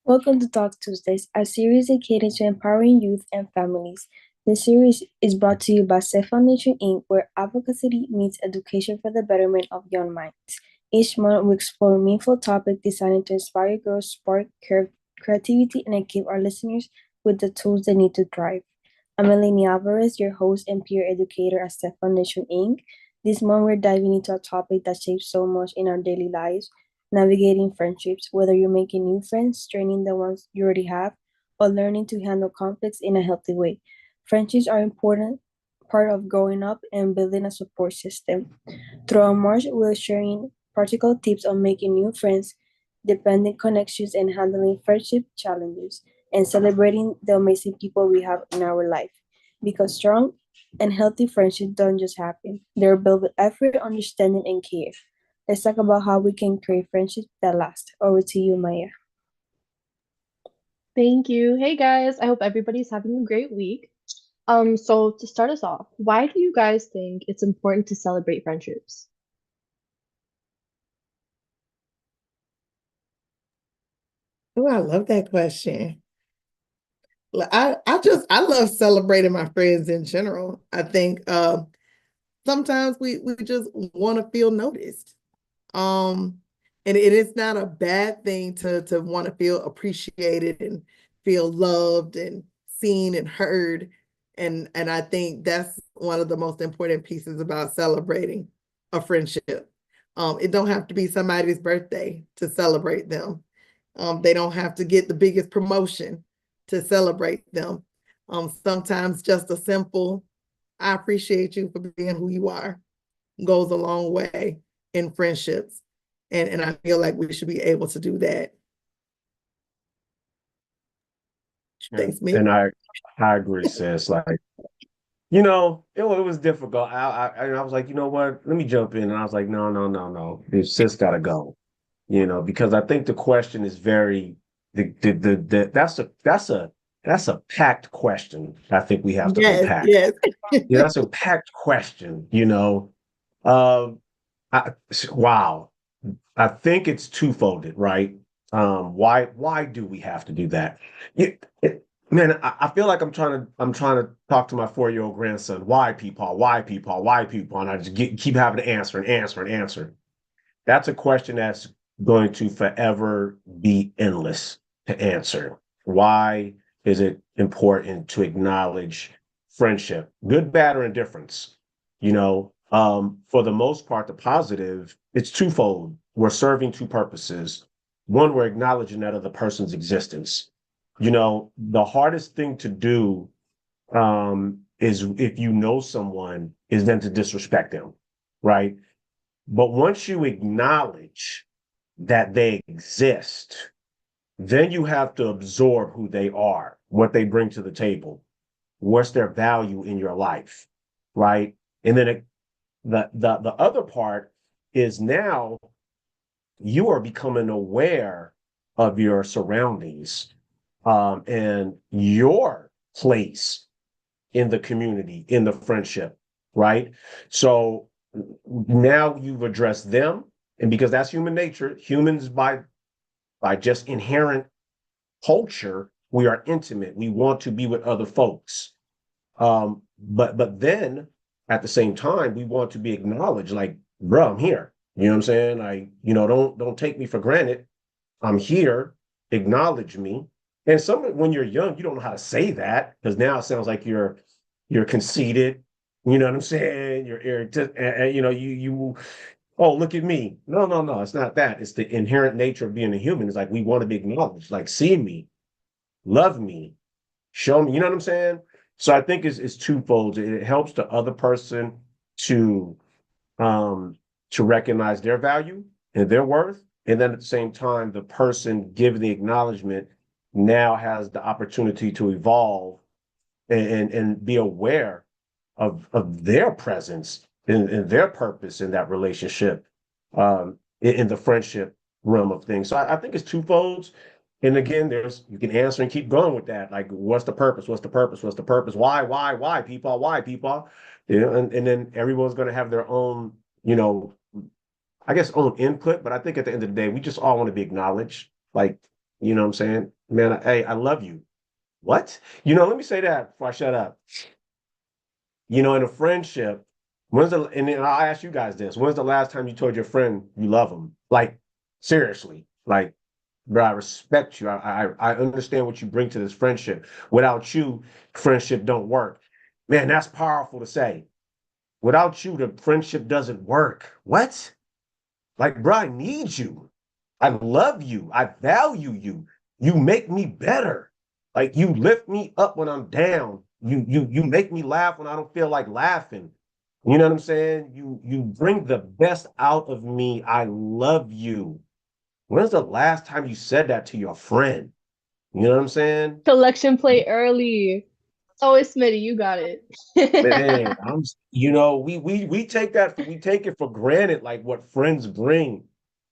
Welcome to Talk Tuesdays, a series dedicated to empowering youth and families. This series is brought to you by Safe Foundation Inc., where advocacy meets education for the betterment of young minds. Each month, we explore meaningful topics designed to inspire growth, spark creativity, and equip our listeners with the tools they need to thrive. I'm Eleni Alvarez, your host and peer educator at Safe Foundation Inc. This month, we're diving into a topic that shapes so much in our daily lives: navigating friendships, whether you're making new friends, training the ones you already have, or learning to handle conflicts in a healthy way. Friendships are important part of growing up and building a support system. Throughout March, we're sharing practical tips on making new friends, dependent connections, and handling friendship challenges, and celebrating the amazing people we have in our life. Because strong and healthy friendships don't just happen, they're built with effort, understanding, and care. Let's talk about how we can create friendships that last. Over to you, Maya. Thank you. Hey guys, I hope everybody's having a great week. So to start us off, why do you guys think it's important to celebrate friendships? Oh, I love that question. I love celebrating my friends in general. I think sometimes we just want to feel noticed. Um, and it is not a bad thing to want to feel appreciated and feel loved and seen and heard. And I think that's one of the most important pieces about celebrating a friendship. It don't have to be somebody's birthday to celebrate them. They don't have to get the biggest promotion to celebrate them. Sometimes just a simple, I appreciate you for being who you are, goes a long way in friendships. And I feel like we should be able to do that. And Thanks, me. and I agree, sis. Like, it was difficult. I was like, you know what? Let me jump in. And I was like, no, no, no, no. This sis gotta go. Because I think the question is very that's a packed question. I think we have to Yes, unpack. yes. Yeah, that's a packed question. Um, I, wow. I think it's twofolded, right? Why do we have to do that? Man, I feel like I'm trying to talk to my 4-year-old grandson. Why people? Why people? Why people? And I just keep having to answer and answer and answer. That's a question that's going to forever be endless to answer. Why is it important to acknowledge friendship, good, bad, or indifference? For the most part, the positive, it's twofold. We're serving two purposes. One, we're acknowledging that other person's existence. The hardest thing to do is if you know someone, is then to disrespect them, right? But once you acknowledge that they exist, then you have to absorb who they are, what they bring to the table, what's their value in your life, right? And then the other part is now you are becoming aware of your surroundings, and your place in the community, in the friendship, right? So now you've addressed them, and because that's human nature, humans by just inherent culture, we are intimate. We want to be with other folks. But then at the same time, we want to be acknowledged, like, bro, I'm here. You know what I'm saying? Like, don't take me for granted. I'm here. Acknowledge me. And when you're young, you don't know how to say that because now it sounds like you're conceited. You know what I'm saying? You're irritated. Oh, look at me. No, no, no. It's not that. It's the inherent nature of being a human. It's like we want to be acknowledged. Like, see me, love me, show me. You know what I'm saying? So I think it's twofold. It helps the other person to um to recognize their value and their worth. And then at the same time, the person given the acknowledgement now has the opportunity to evolve and be aware of their presence and their purpose in that relationship, in the friendship realm of things. So I think it's twofold. And again, you can answer and keep going with that. Like, what's the purpose? What's the purpose? What's the purpose? Why people? Why people? And then everyone's going to have their own, I guess, own input. But I think at the end of the day, we just all want to be acknowledged. Like, you know what I'm saying? Man, hey, I love you. What? You know, let me say that before I shut up. You know, in a friendship, and then I'll ask you guys this, when's the last time you told your friend you love them? Like, seriously, like, bro, I respect you. I understand what you bring to this friendship. Without you, friendship don't work. Man, that's powerful to say. Without you, the friendship doesn't work. What? Like, bro, I need you. I love you. I value you. You make me better. Like you lift me up when I'm down. You make me laugh when I don't feel like laughing. You know what I'm saying? You bring the best out of me. I love you. When's the last time you said that to your friend? You know what I'm saying? Collection play early. Oh, it's Smitty, you got it. Man, we take it for granted, like what friends bring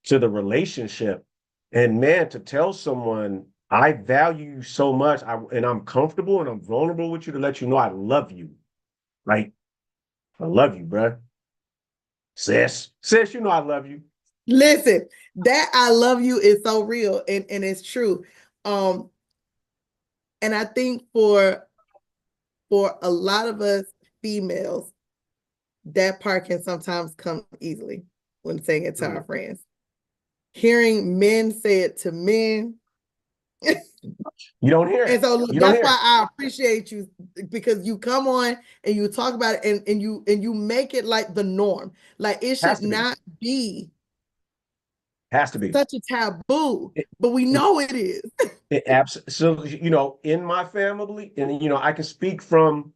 to the relationship. And man, to tell someone I value you so much, and I'm comfortable and I'm vulnerable with you to let you know I love you. Like, I love you, bruh. Sis, you know I love you. Listen, that I love you is so real and it's true. And I think for a lot of us females, that part can sometimes come easily when saying it to our friends. Hearing men say it to men. You don't hear it. And so You don't that's hear why it. I appreciate you, because you come on and you talk about it and you make it like the norm. Like it Has should to be. not be Has to be. such a taboo, but we know it is. So, you know, in my family, and you know, I can speak from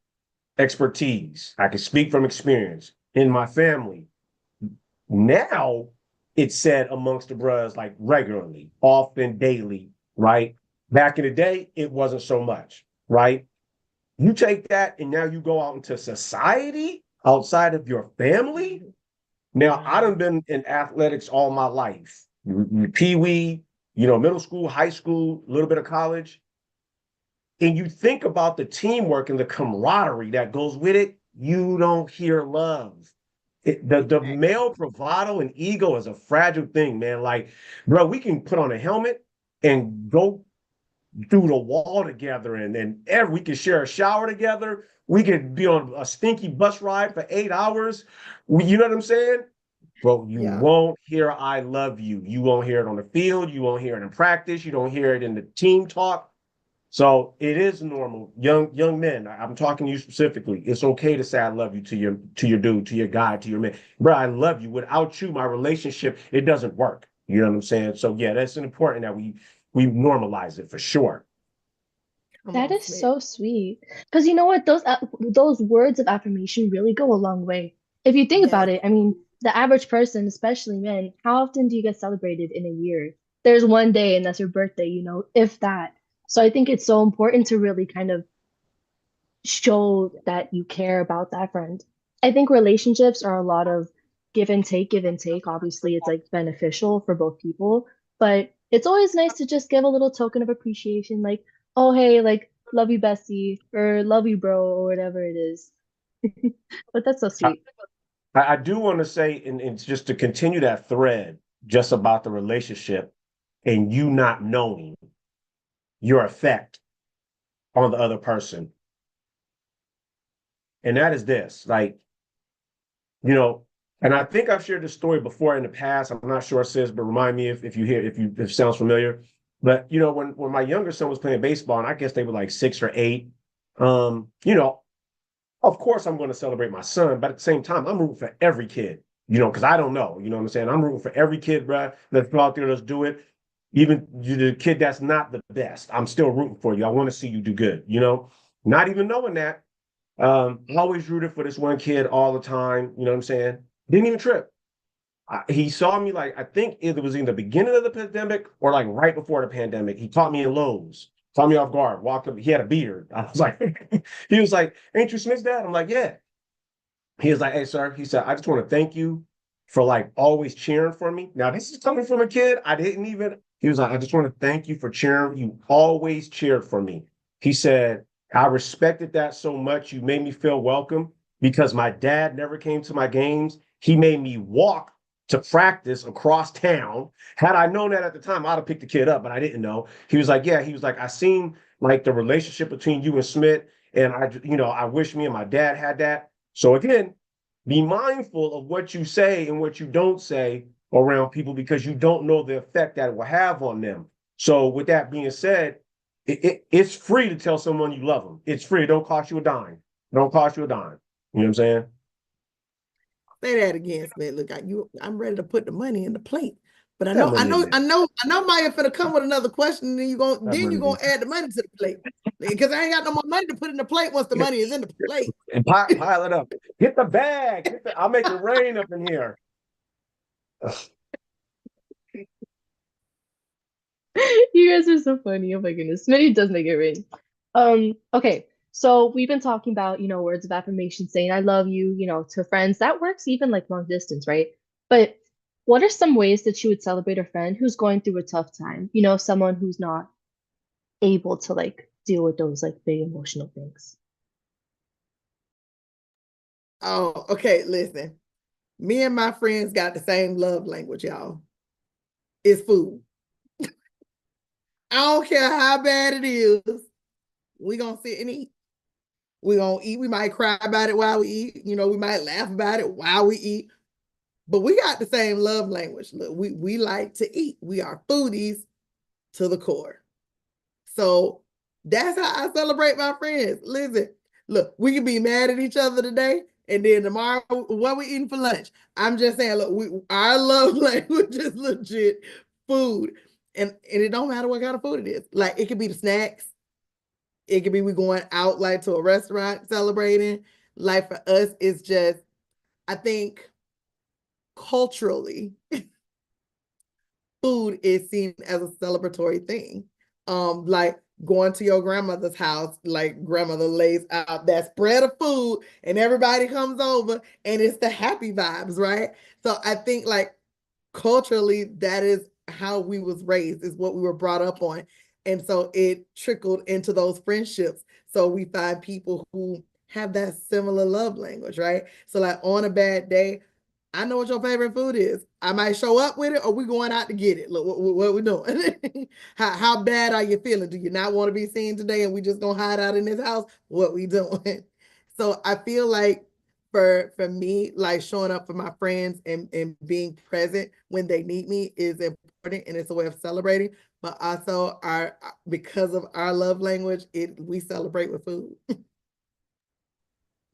expertise. I can speak from experience in my family. Now it's said amongst the brothers like regularly, often, daily, right? Back in the day, it wasn't so much, right? You take that and now you go out into society outside of your family. Now, I done been in athletics all my life. Pee wee, you know, middle school, high school, a little bit of college. And you think about the teamwork and the camaraderie that goes with it, you don't hear love. The male bravado and ego is a fragile thing, man. Like, bro, we can put on a helmet and go through the wall together, and we can share a shower together. We could be on a stinky bus ride for 8 hours. You know what I'm saying? Bro, you won't hear "I love you." You won't hear it on the field. You won't hear it in practice. You don't hear it in the team talk. So it is normal. Young men, I'm talking to you specifically. It's okay to say I love you to your dude, to your guy, to your man. Bro, I love you. Without you, my relationship, it doesn't work. You know what I'm saying? So yeah, that's important that we normalize it for sure. That is so sweet. Because you know what? Those words of affirmation really go a long way. If you think about Yes. it, I mean, the average person, especially men, how often do you get celebrated in a year? There's one day and that's your birthday, you know, if that. So I think it's so important to really kind of show that you care about that friend. I think relationships are a lot of give and take, give and take. Obviously, it's like beneficial for both people, but it's always nice to just give a little token of appreciation, like, oh, hey, like, love you, Bessie, or love you, bro, or whatever it is. But that's so I, sweet. I do want to say, and just to continue that thread, just about the relationship and you not knowing your effect on the other person. And that is this, like, you know, and I think I've shared this story before in the past. I'm not sure, sis, but remind me if if it sounds familiar. But you know, when my younger son was playing baseball, and I guess they were like 6 or 8, you know, of course I'm going to celebrate my son, but at the same time, I'm rooting for every kid, you know, because I don't know, you know what I'm saying? I'm rooting for every kid, bro. Let's go out there, let's do it. Even you, the kid that's not the best, I'm still rooting for you. I want to see you do good, you know, not even knowing that. Always rooted for this one kid all the time. You know what I'm saying? Didn't even trip. He saw me like, I think it was in the beginning of the pandemic or like right before the pandemic. He caught me in Lowe's, caught me off guard, walked up. He had a beard. I was like, he was like, "Ain't you Smith's dad?" I'm like, "Yeah." He was like, "Hey, sir," he said, "I just want to thank you for like always cheering for me." Now, this is coming from a kid. I didn't even, he was like, "I just want to thank you for cheering. You always cheered for me." He said, "I respected that so much. You made me feel welcome because my dad never came to my games. He made me walk to practice across town. Had I known that at the time, I'd have picked the kid up, but I didn't know. He was like, yeah, he was like, I seen like the relationship between you and Smith, and I wish me and my dad had that. So again, be mindful of what you say and what you don't say around people because you don't know the effect that it will have on them. So with that being said, it's free to tell someone you love them. It's free. It don't cost you a dime. It don't cost you a dime. You know what I'm saying? Say that again, Smith. Look, I'm ready to put the money in the plate. But I That know, I money in know, there. I know, I know Maya finna come with another question, and then you're That money gonna in add the money to the plate. Because I ain't got no more money to put in the plate once the there. money is in the plate. And pile it up. Hit the bag. I'll make it rain up in here. You guys are so funny. Oh my goodness. Smitty does make it rain. Okay. So we've been talking about, words of affirmation, saying I love you, to friends. That works even like long distance, right? But what are some ways that you would celebrate a friend who's going through a tough time? Someone who's not able to like deal with those like big emotional things. Oh, okay. Listen, me and my friends got the same love language, y'all. It's food. I don't care how bad it is. We gonna sit and eat. We gonna eat. We might cry about it while we eat. We might laugh about it while we eat. But we got the same love language. Look, we like to eat. We are foodies to the core. So that's how I celebrate my friends. Listen, look, we can be mad at each other today, and then tomorrow, what we eating for lunch? I'm just saying, look, our love language is legit food. And it don't matter what kind of food it is. Like it could be the snacks. It could be we going out like to a restaurant celebrating. Like for us, it's just, I think culturally, food is seen as a celebratory thing. Like going to your grandmother's house, like grandmother lays out that spread of food and everybody comes over and it's the happy vibes, right? So I think like culturally, that is how we was raised, is what we were brought up on. And so it trickled into those friendships. So we find people who have that similar love language, right? So like on a bad day, I know what your favorite food is. I might show up with it, or we going out to get it. Look, what we doing? how bad are you feeling? Do you not want to be seen today, and we just gonna hide out in this house? What we doing? So I feel like for me, like showing up for my friends and being present when they need me is important, and it's a way of celebrating. But also because of our love language, we celebrate with food.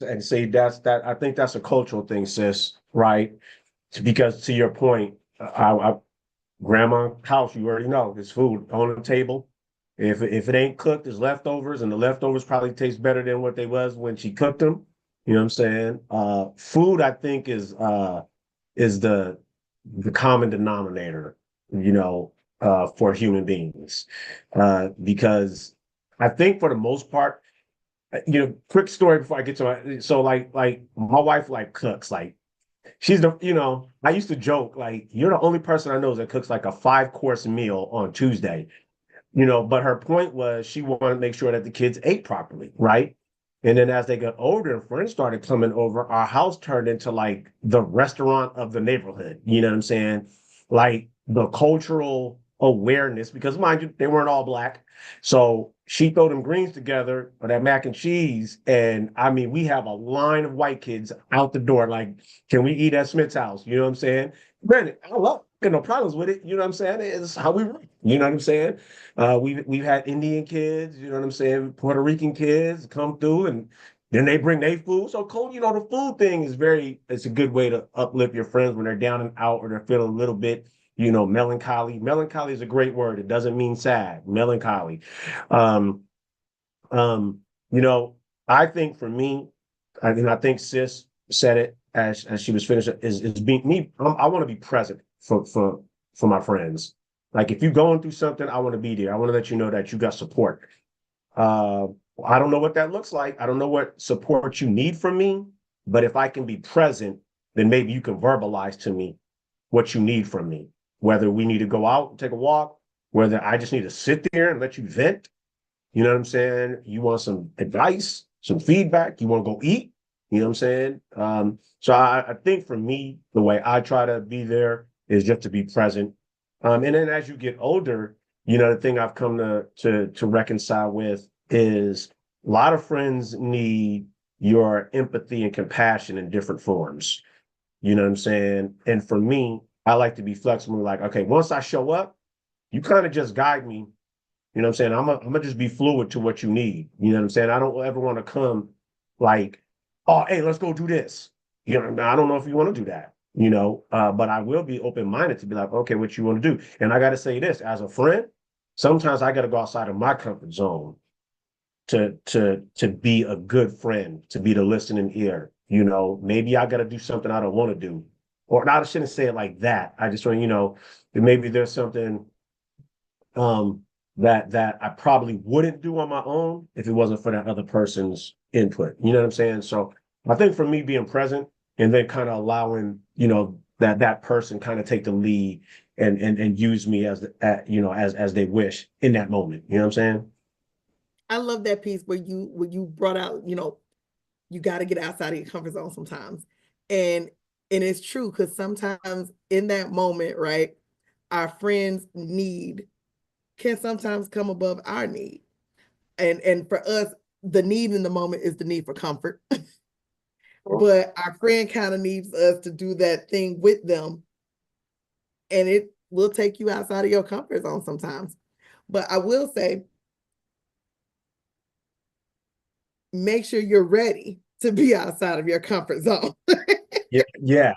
And see, I think that's a cultural thing, sis, right? Because to your point, grandma house, you already know, there's food on the table. If it ain't cooked, there's leftovers, and the leftovers probably taste better than what they was when she cooked them. You know what I'm saying? Food, I think, is the common denominator, for human beings. Because I think for the most part, quick story before I get to like my wife like cooks, like she's I used to joke, like, you're the only person I know that cooks like a 5-course meal on Tuesday, but her point was she wanted to make sure that the kids ate properly, right? And then as they got older and friends started coming over, our house turned into like the restaurant of the neighborhood. You know what I'm saying? Like the cultural awareness, because mind you, they weren't all black. So she throw them greens together or that mac and cheese. And I mean, we have a line of white kids out the door, like, can we eat at Smith's house? You know what I'm saying? Granted, I love got no problems with it. You know what I'm saying? It's how we roll. You know what I'm saying? We've had Indian kids, you know what I'm saying, Puerto Rican kids come through, and then they bring their food. So cool, the food thing it's a good way to uplift your friends when they're down and out or they're feeling a little bit, melancholy. Melancholy is a great word. It doesn't mean sad. Melancholy. Um, um, you know, I think for me, I think Sis said it as she was finishing, is being me. I want to be present for my friends. Like if you're going through something, I want to be there. I want to let you know that you got support. Uh, I don't know what that looks like. I don't know what support you need from me, but if I can be present, then maybe you can verbalize to me what you need from me. Whether we need to go out and take a walk, whether I just need to sit there and let you vent. You know what I'm saying? You want some advice, some feedback, you want to go eat, You know what I'm saying? So I think for me, the way I try to be there is just to be present. And then as you get older, the thing I've come to reconcile with is a lot of friends need your empathy and compassion in different forms. You know what I'm saying? And for me, I like to be flexible. Like, okay, once I show up, you kind of just guide me. You know what I'm saying? I'm gonna just be fluid to what you need. You know what I'm saying? I don't ever want to come like, oh, hey, let's go do this. I don't know if you want to do that, but I will be open-minded to be like, okay, what you want to do. And I gotta say this, as a friend, sometimes I gotta go outside of my comfort zone to be a good friend, to be the listening ear. Maybe I gotta do something I don't want to do. Or I shouldn't say it like that. I just want, maybe there's something that I probably wouldn't do on my own if it wasn't for that other person's input. You know what I'm saying? So I think for me being present and then kind of allowing, that person kind of take the lead and use me as they wish in that moment. You know what I'm saying? I love that piece where you brought out, you got to get outside of your comfort zone sometimes. And it's true, because sometimes in that moment, right, our friends' need can sometimes come above our need. And for us, the need in the moment is the need for comfort. But our friend kind of needs us to do that thing with them. And it will take you outside of your comfort zone sometimes. But I will say, make sure you're ready to be outside of your comfort zone. Yeah.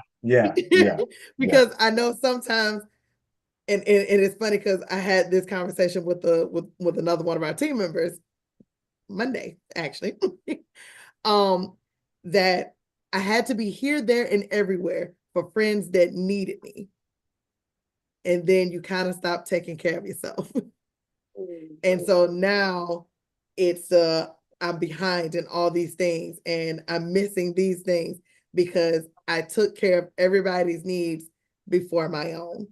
Because I know sometimes, and it's funny because I had this conversation with another one of our team members Monday, actually, that I had to be here, there, and everywhere for friends that needed me. And then you kind of stop taking care of yourself. And so now it's I'm behind in all these things and I'm missing these things because I took care of everybody's needs before my own.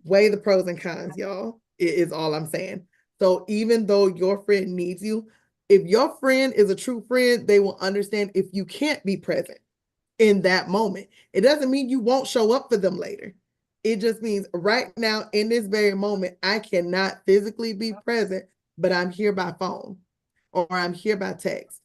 Weigh the pros and cons, y'all, is all I'm saying. So even though your friend needs you, if your friend is a true friend, they will understand if you can't be present in that moment. It doesn't mean you won't show up for them later. It just means right now, in this very moment, I cannot physically be present, but I'm here by phone, or I'm here by text,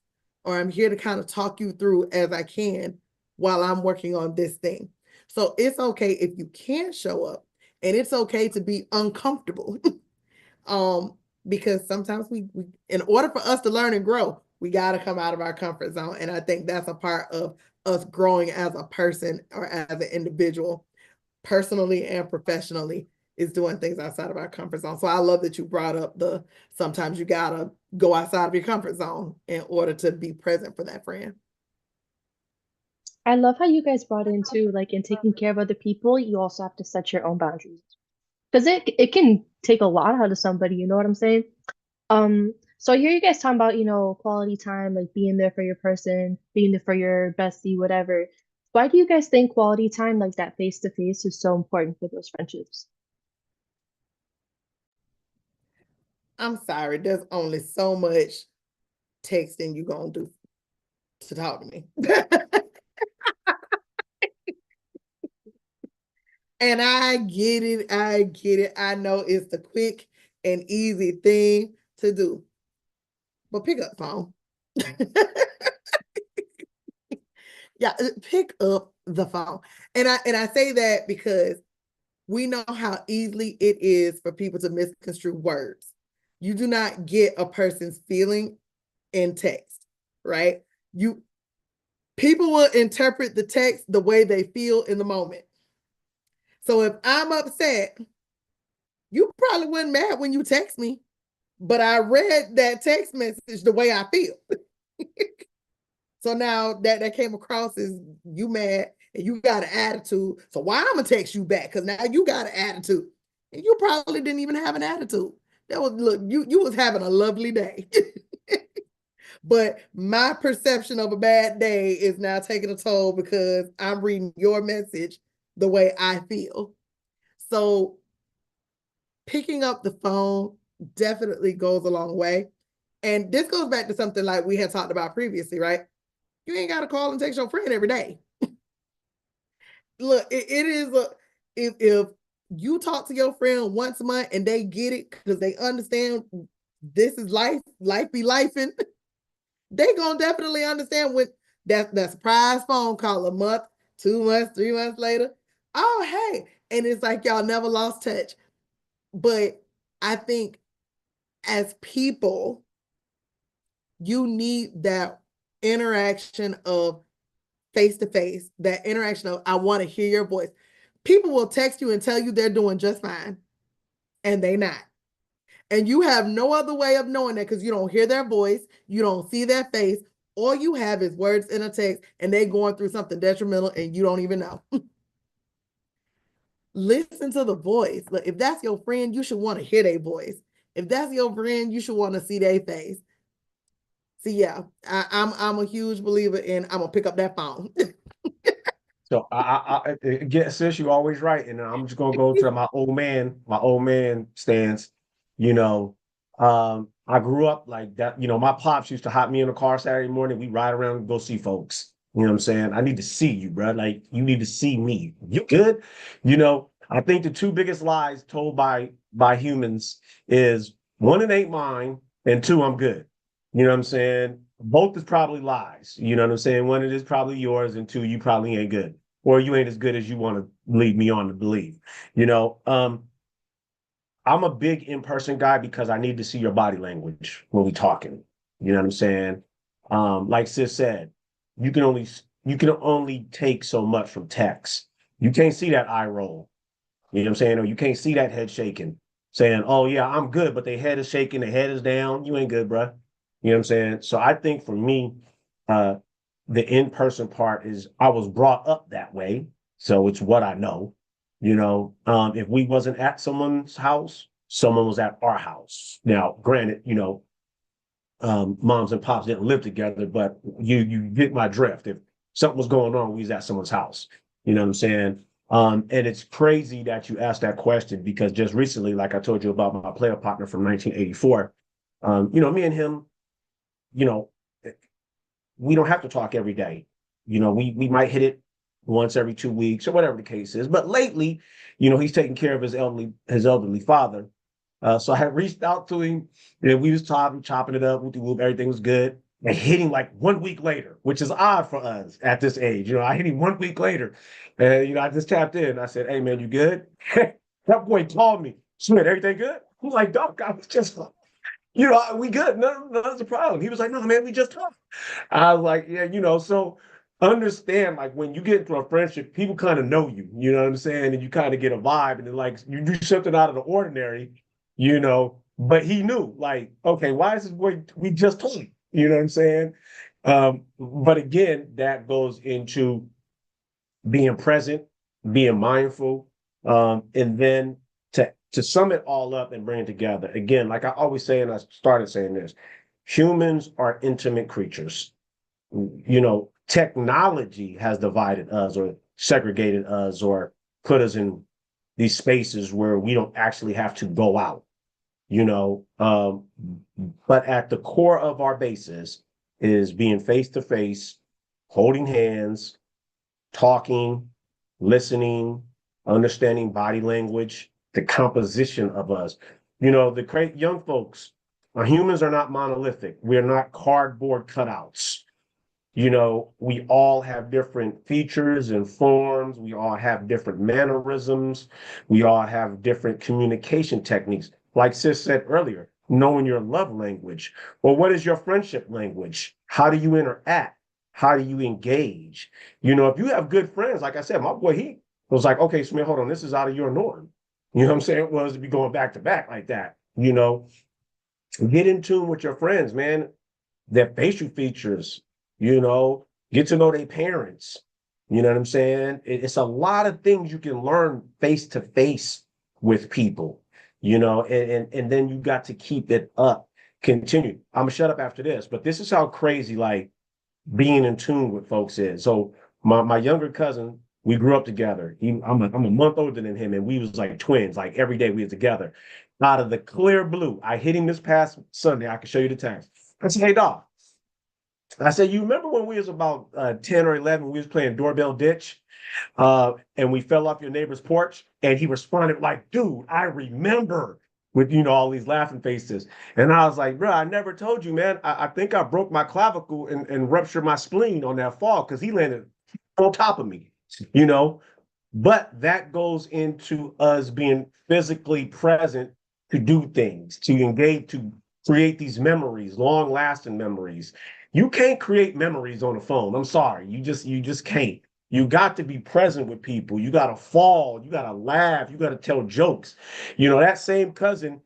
or I'm here to kind of talk you through as I can while I'm working on this thing. So it's okay if you can't show up, and it's okay to be uncomfortable. Because sometimes we in order for us to learn and grow, we got to come out of our comfort zone. And I think that's a part of us growing as a person or as an individual, personally and professionally, is doing things outside of our comfort zone. So I love that you brought up sometimes you gotta go outside of your comfort zone in order to be present for that friend. I love how you guys brought into like in taking care of other people, you also have to set your own boundaries. Because it can take a lot out of somebody, you know what I'm saying? So I hear you guys talking about, quality time, like being there for your person, being there for your bestie, whatever. Why do you guys think quality time, like that face to face, is so important for those friendships? I'm sorry, there's only so much texting you gonna do to talk to me. And I get it. I know it's the quick and easy thing to do. But pick up the phone. Yeah, pick up the phone. And I say that because we know how easily it is for people to misconstrue words. You do not get a person's feeling in text, right? People will interpret the text the way they feel in the moment. So if I'm upset, you probably weren't mad when you text me, but I read that text message the way I feel. So now that came across as you mad and you got an attitude. So why I'm gonna text you back? Because now you got an attitude. And you probably didn't even have an attitude. You was having a lovely day. But my perception of a bad day is now taking a toll because I'm reading your message the way I feel. So picking up the phone definitely goes a long way. And this goes back to something like we had talked about previously, right? You ain't got to call and text your friend every day. Look, it is if you talk to your friend once a month and they get it because they understand this is life be lifing, they gonna definitely understand when that surprise phone call a month, 2 months, 3 months later. Oh, hey. And it's like y'all never lost touch. But I think as people, you need that interaction of face to face, that interaction of I want to hear your voice. People will text you and tell you they're doing just fine, and they not. And you have no other way of knowing that because you don't hear their voice, you don't see their face. All you have is words in a text, and they going through something detrimental, and you don't even know. Listen to the voice. Look, if that's your friend, you should want to hear their voice. If that's your friend, you should want to see their face. So yeah, I'm a huge believer in I'm gonna pick up that phone. So again, sis, you always right, and I'm just gonna go to my old man stance. You know, I grew up like that. You know, my pops used to hop me in the car Saturday morning. We ride around and go see folks. You know what I'm saying? I need to see you, bro. Like you need to see me. You good? You know, I think the two biggest lies told by humans is one, it ain't mine, and two, I'm good. You know what I'm saying? Both is probably lies. You know what I'm saying? One, it is probably yours, and two, you probably ain't good, or you ain't as good as you want to lead me on to believe. You know, I'm a big in-person guy because I need to see your body language when we talking. You know what I'm saying? Like Sis said, you can only take so much from text. You can't see that eye roll. You know what I'm saying? Or you can't see that head shaking, saying, "Oh yeah, I'm good," but their head is shaking, their head is down. You ain't good, bro. You know what I'm saying? So I think for me, uh, the in-person part is I was brought up that way, so it's what I know. You know, if we wasn't at someone's house, someone was at our house. Now, granted, you know, moms and pops didn't live together, but you get my drift. If something was going on, we was at someone's house. You know what I'm saying? And it's crazy that you asked that question because just recently, like I told you about my player partner from 1984, you know, me and him, you know, we don't have to talk every day. You know, we might hit it once every 2 weeks or whatever the case is. But lately, you know, he's taking care of his elderly father. So I had reached out to him, and we was chopping it up. Everything was good. And hit him like 1 week later, which is odd for us at this age. You know, I hit him 1 week later, and you know, I just tapped in. I said, "Hey man, you good?" That boy called me. Smith, everything good? I'm like, "Dog, I was just, you know, we good. Nothing's a problem." He was like, "No, man, we just talked." I was like, "Yeah, you know." So understand, like when you get into a friendship, people kind of know you. You know what I'm saying? And you kind of get a vibe, and then like you do something out of the ordinary, you know. But he knew, like, okay, why is this boy? We just told him. You know what I'm saying? But again, that goes into being present, being mindful, and then to sum it all up and bring it together. Again, like I always say, and I started saying this, humans are intimate creatures. You know, technology has divided us or segregated us or put us in these spaces where we don't actually have to go out, you know. But at the core of our basis is being face to face, holding hands, talking, listening, understanding body language, the composition of us. You know, the young folks, our humans are not monolithic. We're not cardboard cutouts. You know, we all have different features and forms. We all have different mannerisms. We all have different communication techniques. Like Sis said earlier, knowing your love language. Well, what is your friendship language? How do you interact? How do you engage? You know, if you have good friends, like I said, my boy, he was like, "Okay, Smith, hold on, this is out of your norm." You know what I'm saying? Was to be going back to back like that. You know, get in tune with your friends, man. Their facial features, you know, get to know their parents. You know what I'm saying? It's a lot of things you can learn face to face with people, you know, and then you got to keep it up. Continue. I'm gonna shut up after this, but this is how crazy like being in tune with folks is. So my younger cousin, we grew up together. I'm a month older than him, and we was like twins. Like every day we were together. Out of the clear blue, I hit him this past Sunday. I can show you the text. I said, "Hey, dog, I said, you remember when we was about 10 or 11, we was playing doorbell ditch, and we fell off your neighbor's porch, and he responded like, dude, I remember, with, all these laughing faces. And I was like, bro, I never told you, man. I think I broke my clavicle and ruptured my spleen on that fall because he landed on top of me, you know. But that goes into us being physically present to do things, to engage, to create these memories, long lasting memories. You can't create memories on a phone. I'm sorry. You just can't. You got to be present with people. You got to fall. You got to laugh. You got to tell jokes. That same cousin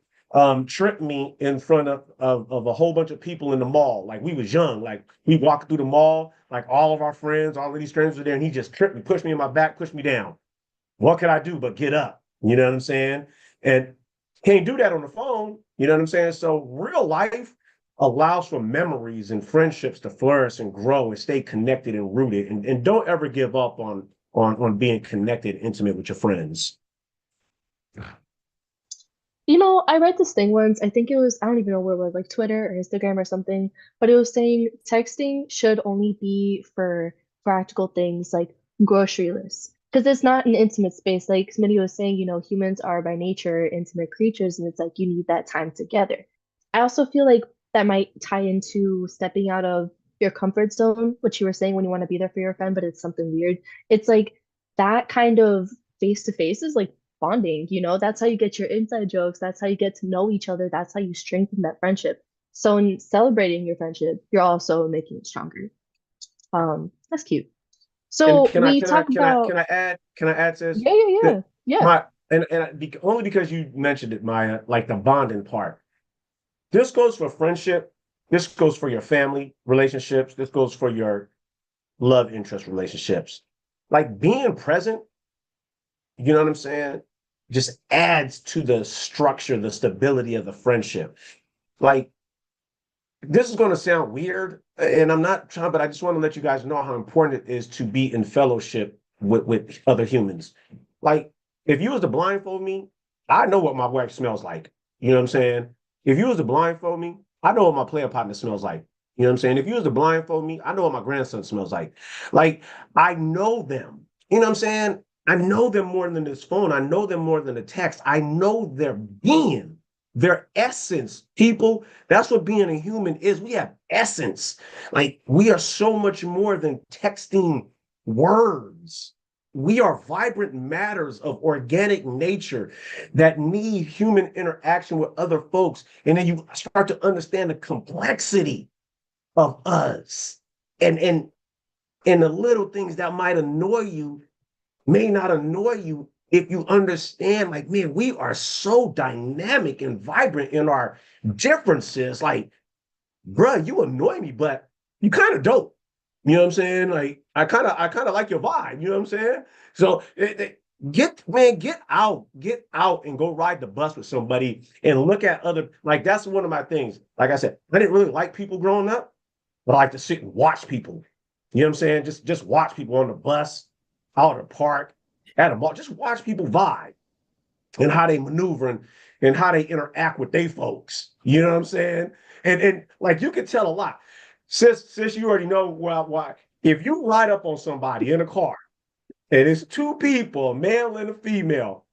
tripped me in front of a whole bunch of people in the mall. Like, we was young. Like, we walked through the mall, like all of our friends, all of these strangers were there, and he just tripped me, pushed me in my back, pushed me down. What could I do but get up? You know what I'm saying? And can't do that on the phone. You know what I'm saying? So real life allows for memories and friendships to flourish and grow and stay connected and rooted. And don't ever give up on being connected, intimate with your friends. I read this thing once. I think it was, I don't even know where it was, like Twitter or Instagram or something, but it was saying texting should only be for practical things like grocery lists. Because it's not an intimate space. Like Smitty was saying, humans are by nature intimate creatures, and it's like you need that time together. I also feel like that might tie into stepping out of your comfort zone, which you were saying when you want to be there for your friend, but it's something weird. It's like that kind of face to face is like bonding, that's how you get your inside jokes. That's how you get to know each other. That's how you strengthen that friendship. So in celebrating your friendship, you're also making it stronger. That's cute. So Can I we can I talk can I about, can I add this? yeah, yeah, yeah, yeah. My only because you mentioned it, Maya, like the bonding part. This goes for friendship. This goes for your family relationships. This goes for your love interest relationships. Like, being present, you know what I'm saying, just adds to the structure, the stability of the friendship. Like, this is going to sound weird, and I'm not trying, but I just want to let you guys know how important it is to be in fellowship with other humans. Like, if you was to blindfold me, I know what my wife smells like. You know what I'm saying? If you was to blindfold me, I know what my player partner smells like. You know what I'm saying? If you was to blindfold me, I know what my grandson smells like. Like, I know them. You know what I'm saying? I know them more than this phone. I know them more than the text. I know their being, their essence. People, that's what being a human is. We have essence. Like, we are so much more than texting words. We are vibrant matters of organic nature that need human interaction with other folks. And then you start to understand the complexity of us. And the little things that might annoy you may not annoy you if you understand, like, man, we are so dynamic and vibrant in our differences. Like, bruh, you annoy me, but you kind of dope. You know what I'm saying? Like, I kind of like your vibe. You know what I'm saying? So get out and go ride the bus with somebody and look at other. Like, that's one of my things. Like I said, I didn't really like people growing up, but I like to sit and watch people. You know what I'm saying? Just watch people on the bus, out at the park, at a mall. Just watch people vibe and how they maneuver and how they interact with they folks. You know what I'm saying? And like, you can tell a lot. Sis, you already know why. If you ride up on somebody in a car and it's two people, a male and a female,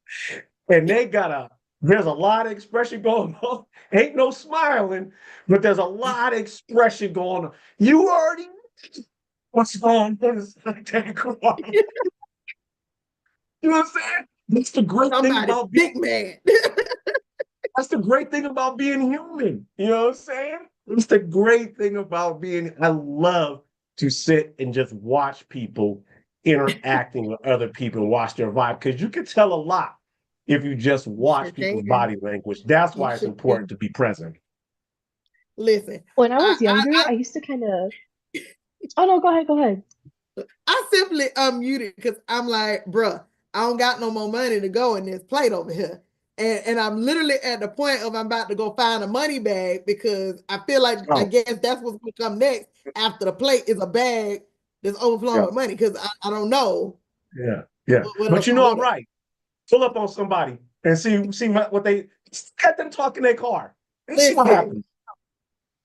and there's a lot of expression going on. Ain't no smiling, but there's a lot of expression going on. You already know what's going on inside that car. You know what I'm saying? That's the great thing Somebody about big man. That's the great thing about being human. You know what I'm saying? It's the great thing about being. I love to sit and just watch people interacting with other people and watch their vibe, because you can tell a lot if you just watch people's body language. That's why it's important to be present. Listen, When I was younger, I used to kind of, oh no, go ahead. I simply unmuted because I'm like, bruh, I don't got no more money to go in this plate over here. And I'm literally at the point of I'm about to go find a money bag, because I feel like, I guess that's what's going to come next after the plate is a bag that's overflowing with money, because I don't know. Yeah. But you know I'm right. Pull up on somebody and see what they, let them talk in their car and see what happens.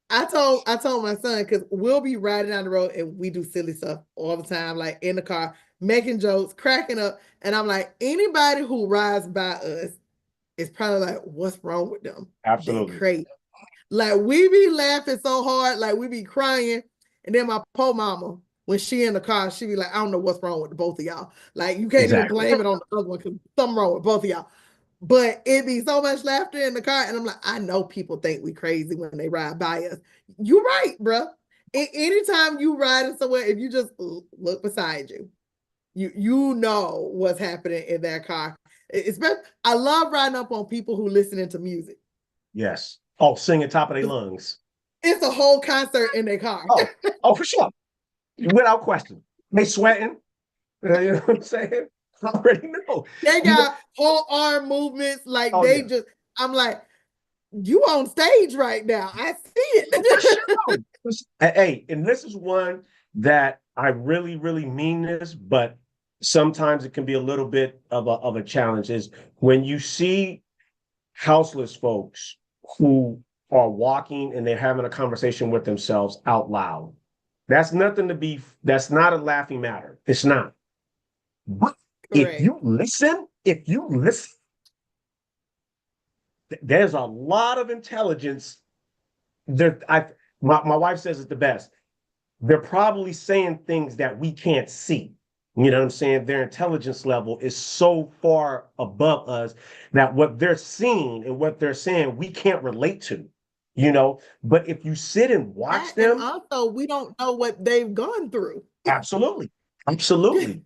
I told my son, because we'll be riding down the road and we do silly stuff all the time, like in the car, making jokes, cracking up. And I'm like, anybody who rides by us is probably like, what's wrong with them? They Absolutely. crazy. Like we be laughing so hard, like we be crying. And then my poor mama, when she in the car, she be like, I don't know what's wrong with the both of y'all. Like you can't even Exactly. blame it on the other one because something wrong with both of y'all. But it be so much laughter in the car, and I'm like, I know people think we crazy when they ride by us. You're right, bro. Anytime you riding somewhere, if you just look beside you, you know what's happening in that car. Especially, I love riding up on people who listening to music. Yes. Oh, singing top of their lungs. It's a whole concert in their car. Oh, for sure. Without question. They sweating. You know what I'm saying? I already know. They got whole arm movements, like Oh, they yeah. just. I'm like, you on stage right now. I see it. Hey, and this is one that I really, really mean this, but sometimes it can be a little bit of a challenge. Is when you see houseless folks who are walking and they're having a conversation with themselves out loud. That's nothing to be. That's not a laughing matter. It's not. But if you listen, there's a lot of intelligence there. My wife says it the best. They're probably saying things that we can't see. You know what I'm saying? Their intelligence level is so far above us that what they're seeing and what they're saying, we can't relate to, you know? But if you sit and watch And them, also, we don't know what they've gone through. absolutely, absolutely.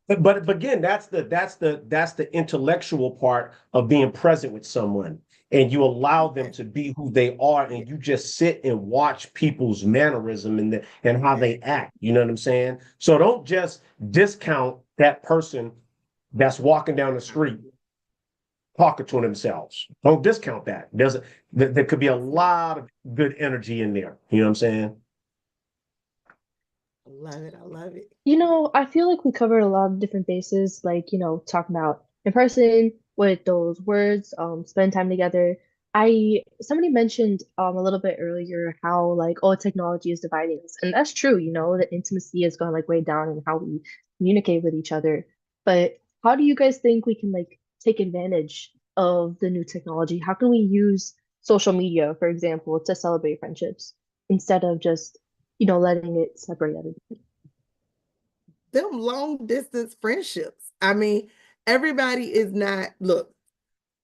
But again, that's the intellectual part of being present with someone, and you allow them to be who they are, and you just sit and watch people's mannerism and how they act. You know what I'm saying? So don't just discount that person that's walking down the street talking to themselves. Don't discount that. There could be a lot of good energy in there. You know what I'm saying? I love it. I love it. I feel like we covered a lot of different bases, like, talking about in person with those words, spend time together. Somebody mentioned a little bit earlier how like, oh, technology is dividing us. And that's true, the intimacy is going like way down in how we communicate with each other. But how do you guys think we can like take advantage of the new technology? How can we use social media, for example, to celebrate friendships instead of just, letting it separate everything? Them long distance friendships. I mean, everybody is not. Look,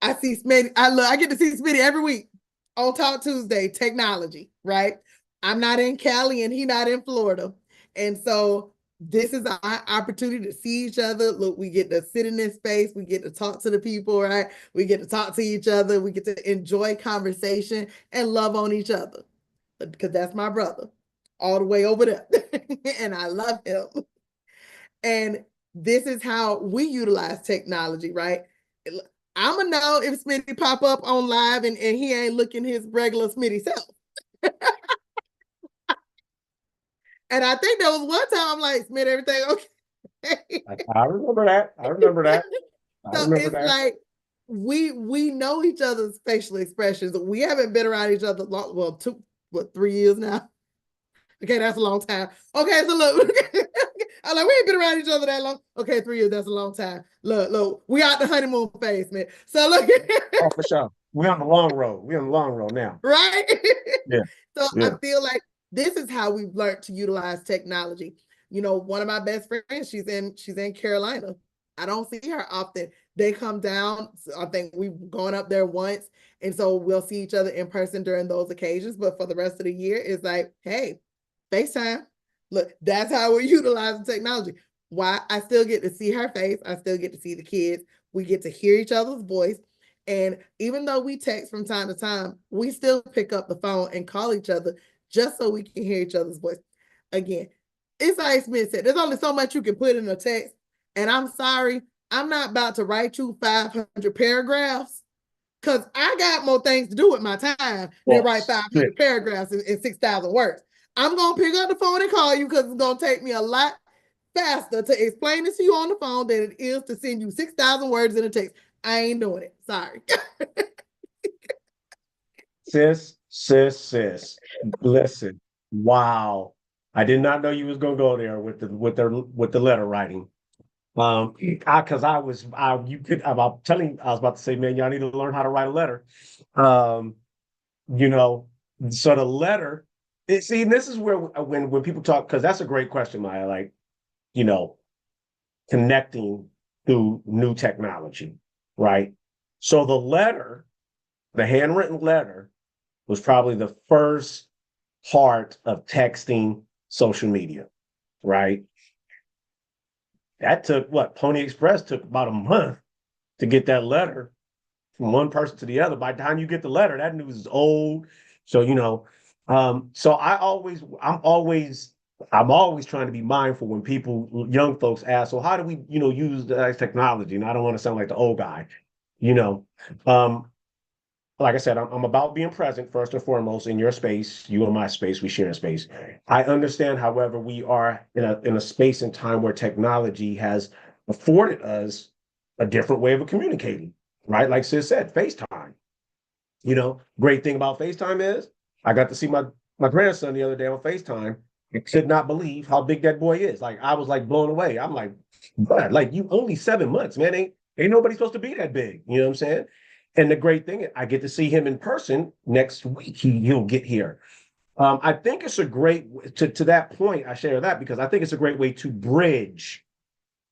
I see Smitty. I get to see Smitty every week on Talk Tuesday. Technology, right? I'm not in Cali and he not in Florida, and so this is our opportunity to see each other. Look, we get to sit in this space. We get to talk to the people, right? We get to talk to each other. We get to enjoy conversation and love on each other because that's my brother all the way over there, and I love him. And this is how we utilize technology, right? I'm gonna know if Smitty pop up on live and he ain't looking his regular Smitty self. And I think there was one time I'm like, Smitty, everything okay? I remember that. I remember that. So it's like we know each other's facial expressions. We haven't been around each other long, well, 3 years now. Okay, that's a long time. Okay, so look, I'm like, we ain't been around each other that long. Okay, 3 years, that's a long time. Look, we out the honeymoon phase, man. So look. Oh, for sure. We're on the long road. We're on the long road now. Right? Yeah. So Yeah. I feel like this is how we've learned to utilize technology. One of my best friends, she's in Carolina. I don't see her often. They come down. I think we've gone up there once. And so we'll see each other in person during those occasions. But for the rest of the year, it's like, hey, FaceTime. Look, that's how we're utilizing technology. Why? I still get to see her face. I still get to see the kids. We get to hear each other's voice. And even though we text from time to time, we still pick up the phone and call each other just so we can hear each other's voice. Again, it's like Smith said, there's only so much you can put in a text. And I'm sorry, I'm not about to write you 500 paragraphs because I got more things to do with my time than write 500 paragraphs in 6,000 words. I'm going to pick up the phone and call you because it's going to take me a lot faster to explain this to you on the phone than it is to send you 6,000 words in a text. I ain't doing it. Sorry. Sis, sis, listen. Wow. I did not know you was gonna go there with the letter writing. Because I was about to say, man, y'all need to learn how to write a letter. Um, you know, so the letter, see, and this is where when people talk, because that's a great question, Maya, like, you know, connecting through new technology, right? So the letter, the handwritten letter, was probably the first part of texting social media, right? That took what? Pony Express took about a month to get that letter from one person to the other. By the time you get the letter, that news is old. So, so I'm always trying to be mindful when young folks ask, so how do we, use the technology? And I don't want to sound like the old guy, you know. Um, like I said, I'm about being present first and foremost in your space, you and my space, we share a space. I understand, however, we are in a space and time where technology has afforded us a different way of communicating, right? Like Sis said, FaceTime. Great thing about FaceTime is I got to see my grandson the other day on FaceTime. I could not believe how big that boy is. Like I was like blown away. I'm like, but like you only 7 months, man. Ain't nobody supposed to be that big. You know what I'm saying? And the great thing, I get to see him in person next week. He'll get here. I think it's a great to that point. I share that because I think it's a great way to bridge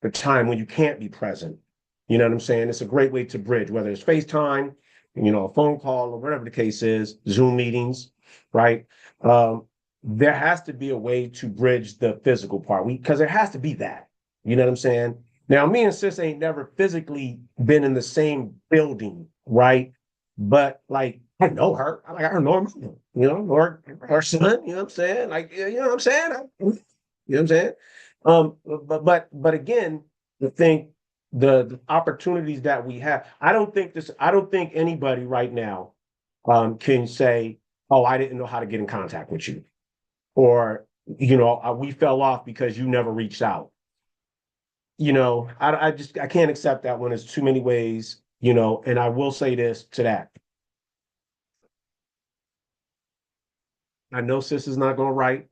the time when you can't be present. You know what I'm saying? It's a great way to bridge, whether it's FaceTime, a phone call, or whatever the case is, Zoom meetings, right? There has to be a way to bridge the physical part because there has to be that. You know what I'm saying? Now, me and Sis ain't never physically been in the same building, right? But like, I know her. I know her, or her son. You know what I'm saying? Like, you know what I'm saying? You know what I'm saying? But again, the thing, the opportunities that we have, I don't think anybody right now can say, oh, I didn't know how to get in contact with you, or we fell off because you never reached out. I can't accept that when there's too many ways, and I will say this to that. I know Sis is not going to write,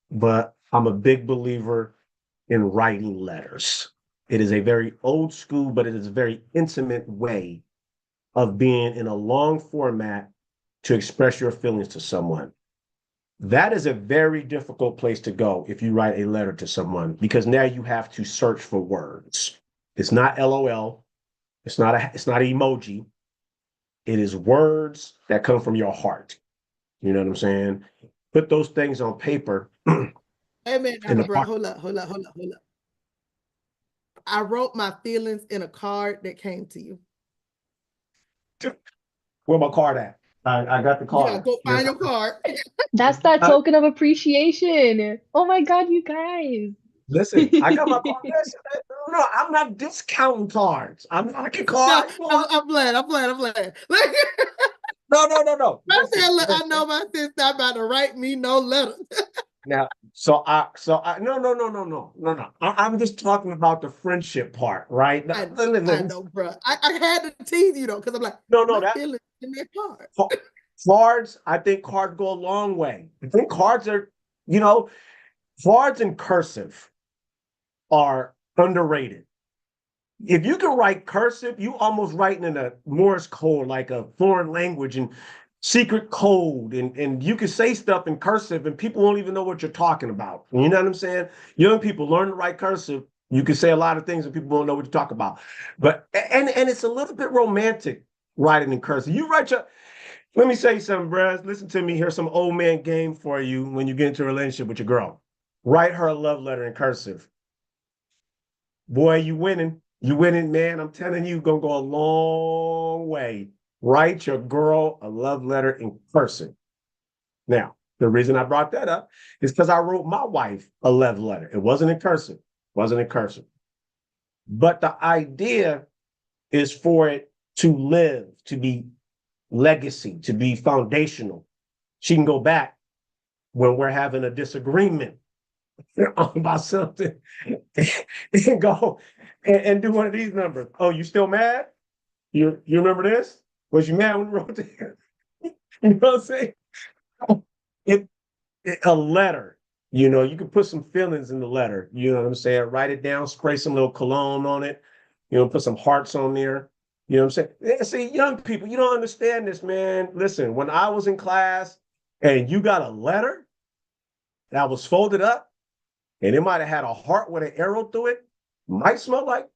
but I'm a big believer in writing letters. It is a very old school, but it is a very intimate way of being in a long format to express your feelings to someone. That is a very difficult place to go if you write a letter to someone, because now you have to search for words. It's not LOL. It's not an emoji. It is words that come from your heart. You know what I'm saying? Put those things on paper. Hey man, bro, hold up. I wrote my feelings in a card that came to you. Where my card at? I got the card. Yeah, go find your card. That's that token of appreciation. Oh my God, you guys. Listen, I got my card. No, I'm not discounting cards. I'm not a card. No, I'm playing. Like, no. I know my sister not about to write me no letter. Now, no. I'm just talking about the friendship part, right? I know, bro. I had to tease you though, because I'm like, that feeling in that card. Cards, I think cards go a long way. I think cards are, cards in cursive are underrated. If you can write cursive, you almost writing in a Morse code, like a foreign language and secret code, and you can say stuff in cursive and people won't even know what you're talking about. You know what I'm saying? Young people learn to write cursive. You can say a lot of things and people won't know what you talk about. But and it's a little bit romantic writing in cursive. Let me say something, bruh. Listen to me. Here's some old man game for you when you get into a relationship with your girl. Write her a love letter in cursive. Boy, you winning. You winning, man. I'm telling you, gonna go a long way. Write your girl a love letter in cursive. Now, the reason I brought that up is because I wrote my wife a love letter. It wasn't in cursive. But the idea is for it to live, to be legacy, to be foundational. She can go back when we're having a disagreement about something and go and do one of these numbers. Oh, you still mad? You remember this? Was you mad when you wrote this? You know what I'm saying? It, a letter, you can put some feelings in the letter. You know what I'm saying? Write it down, spray some little cologne on it, put some hearts on there. You know what I'm saying? Yeah, see, young people, you don't understand this, man. Listen, when I was in class and you got a letter that was folded up and it might have had a heart with an arrow through it, might smell like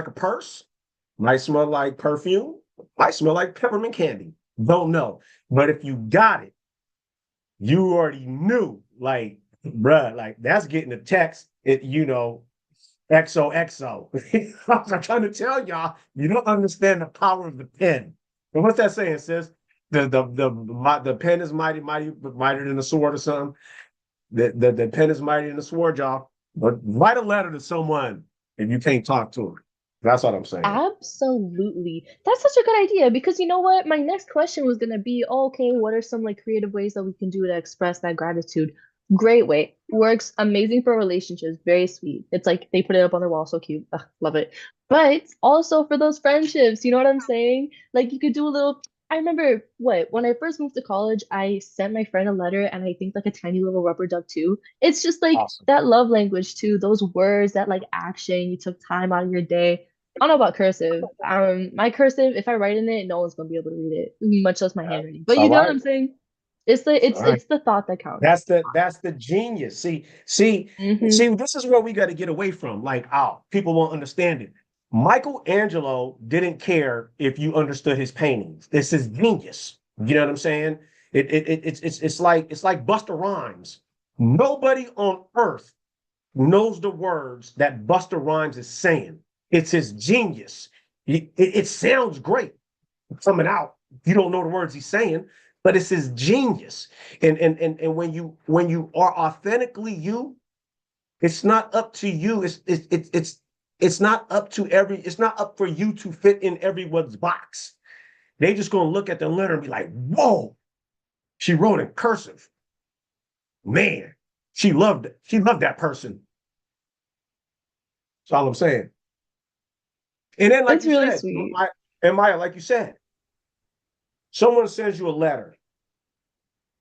a purse, might smell like perfume, might smell like peppermint candy. Don't know. But if you got it, you already knew, like, bruh, like that's getting a text, XOXO. I'm trying to tell y'all, you don't understand the power of the pen. And what's that saying, sis? The pen is mightier than the sword or something. The pen is mightier than the sword, y'all. But write a letter to someone if you can't talk to them. That's what I'm saying. Absolutely. That's such a good idea because you know what? My next question was gonna be, okay, what are some like creative ways that we can do to express that gratitude? Great way. Works amazing for relationships. Very sweet. It's like they put it up on their wall, so cute. Ugh, love it. But also for those friendships, you know what I'm saying? Like you could do a little. I remember when I first moved to college, I sent my friend a letter and I think like a tiny little rubber duck too. It's just like Awesome. that love language too, those words, that like action, you took time out of your day. I don't know about cursive. My cursive, if I write in it, no one's gonna be able to read it, much less my handwriting. But All you know what right. I'm saying? It's the All it's right. it's the thought that counts. That's the genius. See, Hmm. this is where we got to get away from. Like, people won't understand it. Michelangelo didn't care if you understood his paintings. This is genius. You know what I'm saying? It's like Busta Rhymes. Nobody on earth knows the words that Busta Rhymes is saying. It's his genius. It sounds great coming out. You don't know the words he's saying, but it's his genius. And when you are authentically you, it's not up to you. It's not up to it's not up for you to fit in everyone's box. They just gonna look at the letter and be like, whoa, she wrote in cursive. Man, she loved it. She loved that person. That's all I'm saying. And then, like It's you really said, sweet. Maya, like you said, someone sends you a letter,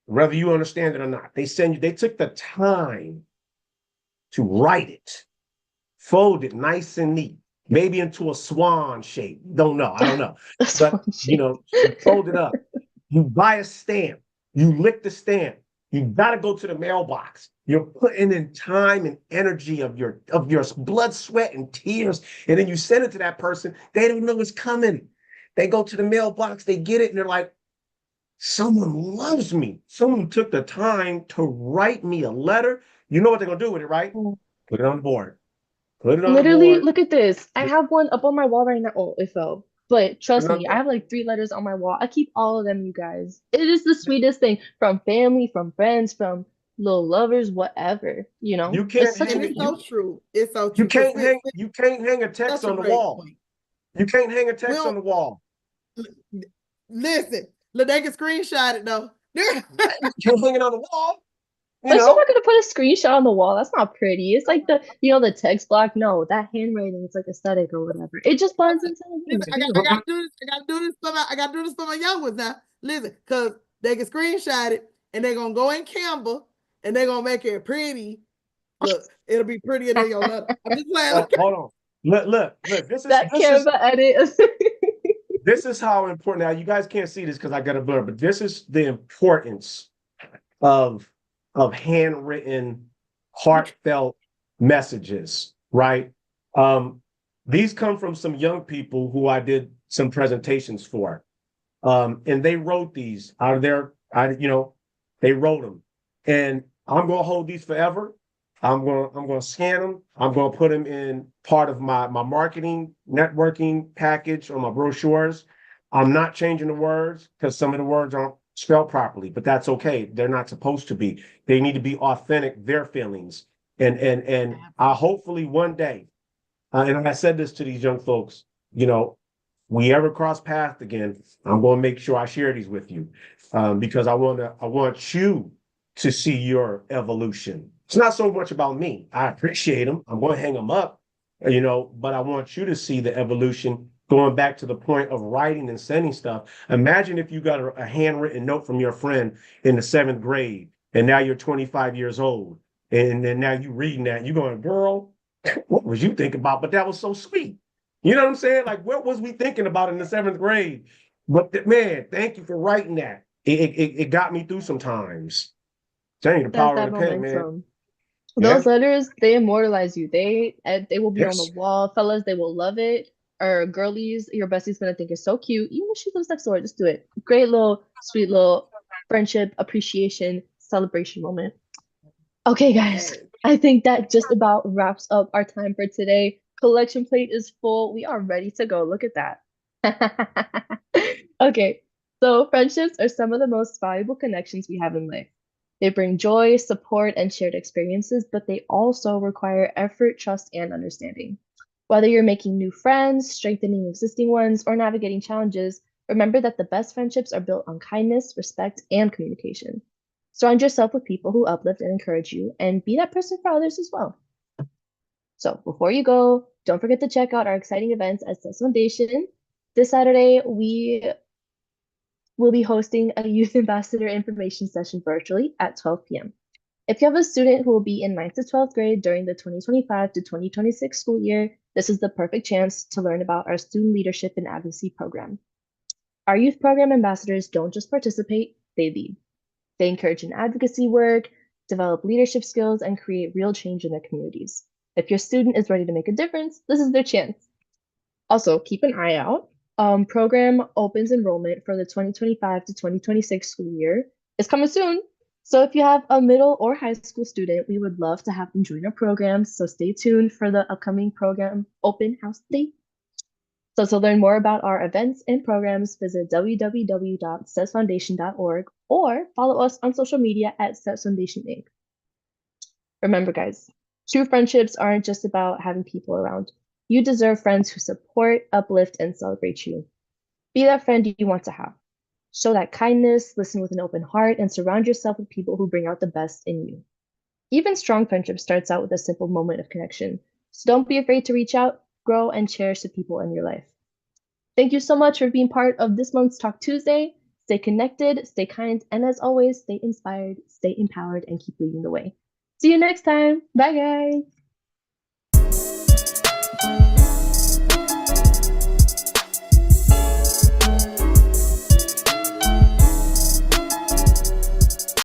whether you understand it or not. They took the time to write it, fold it nice and neat, maybe into a swan shape. I don't know. That's But, one shit. you fold it up. You buy a stamp. You lick the stamp. You got to go to the mailbox. You're putting in time and energy of your blood, sweat, and tears. And then you send it to that person. They don't know it's coming. They go to the mailbox, they get it, and they're like, someone loves me. Someone took the time to write me a letter. You know what they're gonna do with it, right? Put it on the board. Put it on the Literally, board. look at this. I have one up on my wall right now. Oh, it fell. But Put trust it on me, the I board. have like three letters on my wall. I keep all of them, you guys. It is the sweetest thing from family, from friends, from little lovers, whatever, You It's can't such a And hang good it. it's thing. so You true. It's so you true. Because can't hang you can't hang a text such a on the great wall. point. You can't hang a We text on don't the wall. listen. Look, they can screenshot it though. You can't hang it on the wall. You But you're know. not gonna put a screenshot on the wall. That's not pretty. It's like the text block. No, that handwriting is like aesthetic or whatever. It just blends into Listen, the I got, thing. I got to do this. I got to do this for my young ones now. Listen, because they can screenshot it and they're gonna go in Canva and they're gonna make it pretty. Look, it'll be prettier than your letter. I'm just playing. Oh, Okay. hold on. Look. This is That this is Canva edit. this is how important. Now you guys can't see this because I got a blur, but this is the importance of handwritten, heartfelt messages, right? Um, these come from some young people who I did some presentations for. And they wrote these out of they wrote them. And I'm gonna hold these forever. I'm gonna scan them. I'm gonna put them in part of my marketing networking package or my brochures. I'm not changing the words because some of the words aren't spelled properly, but that's okay. They're not supposed to be. They need to be authentic, their feelings. And I hopefully one day, and I said this to these young folks, you know, we ever cross paths again, I'm going to make sure I share these with you, because I want you to see your evolution. It's not so much about me. I appreciate them. I'm going to hang them up, but I want you to see the evolution going back to the point of writing and sending stuff. Imagine if you got a handwritten note from your friend in the 7th grade, and now you're 25 years old, and then now you reading that, you going, girl, what was you thinking about? But that was so sweet. You know what I'm saying? Like, what was we thinking about in the 7th grade? But man, thank you for writing that. It got me through some times. Tell you the That's power of that the pen, man. momentum. Yeah. Those letters, they immortalize you. They will be on the Yes. wall. Fellas, they will love it. Or girlies, your bestie's gonna think it's so cute. Even if she lives next door, just do it. Great little, sweet little friendship, appreciation, celebration moment. Okay, guys, Yes. I think that just about wraps up our time for today. Collection plate is full. We are ready to go. Look at that. Okay, so friendships are some of the most valuable connections we have in life. They bring joy, support, and shared experiences, but they also require effort, trust, and understanding. Whether you're making new friends, strengthening existing ones, or navigating challenges, remember that the best friendships are built on kindness, respect, and communication. Surround yourself with people who uplift and encourage you, and be that person for others as well. So before you go, don't forget to check out our exciting events at SES Foundation. This Saturday, we will be hosting a Youth Ambassador information session virtually at 12 p.m. If you have a student who will be in 9th to 12th grade during the 2025 to 2026 school year, this is the perfect chance to learn about our student leadership and advocacy program. Our youth program ambassadors don't just participate, they lead. They encourage in advocacy work, develop leadership skills, and create real change in their communities. If your student is ready to make a difference, this is their chance. Also, keep an eye out. Program opens enrollment for the 2025 to 2026 school year. It's coming soon. So if you have a middle or high school student, we would love to have them join our programs. So stay tuned for the upcoming program open house date. So to learn more about our events and programs, visit www.sesfoundation.org or follow us on social media at SES Foundation Inc. Remember, guys, true friendships aren't just about having people around. You deserve friends who support, uplift, and celebrate you. Be that friend you want to have. Show that kindness, listen with an open heart, and surround yourself with people who bring out the best in you. Even strong friendship starts out with a simple moment of connection. So don't be afraid to reach out, grow, and cherish the people in your life. Thank you so much for being part of this month's Talk Tuesday. Stay connected, stay kind, and as always, stay inspired, stay empowered, and keep leading the way. See you next time. Bye, guys.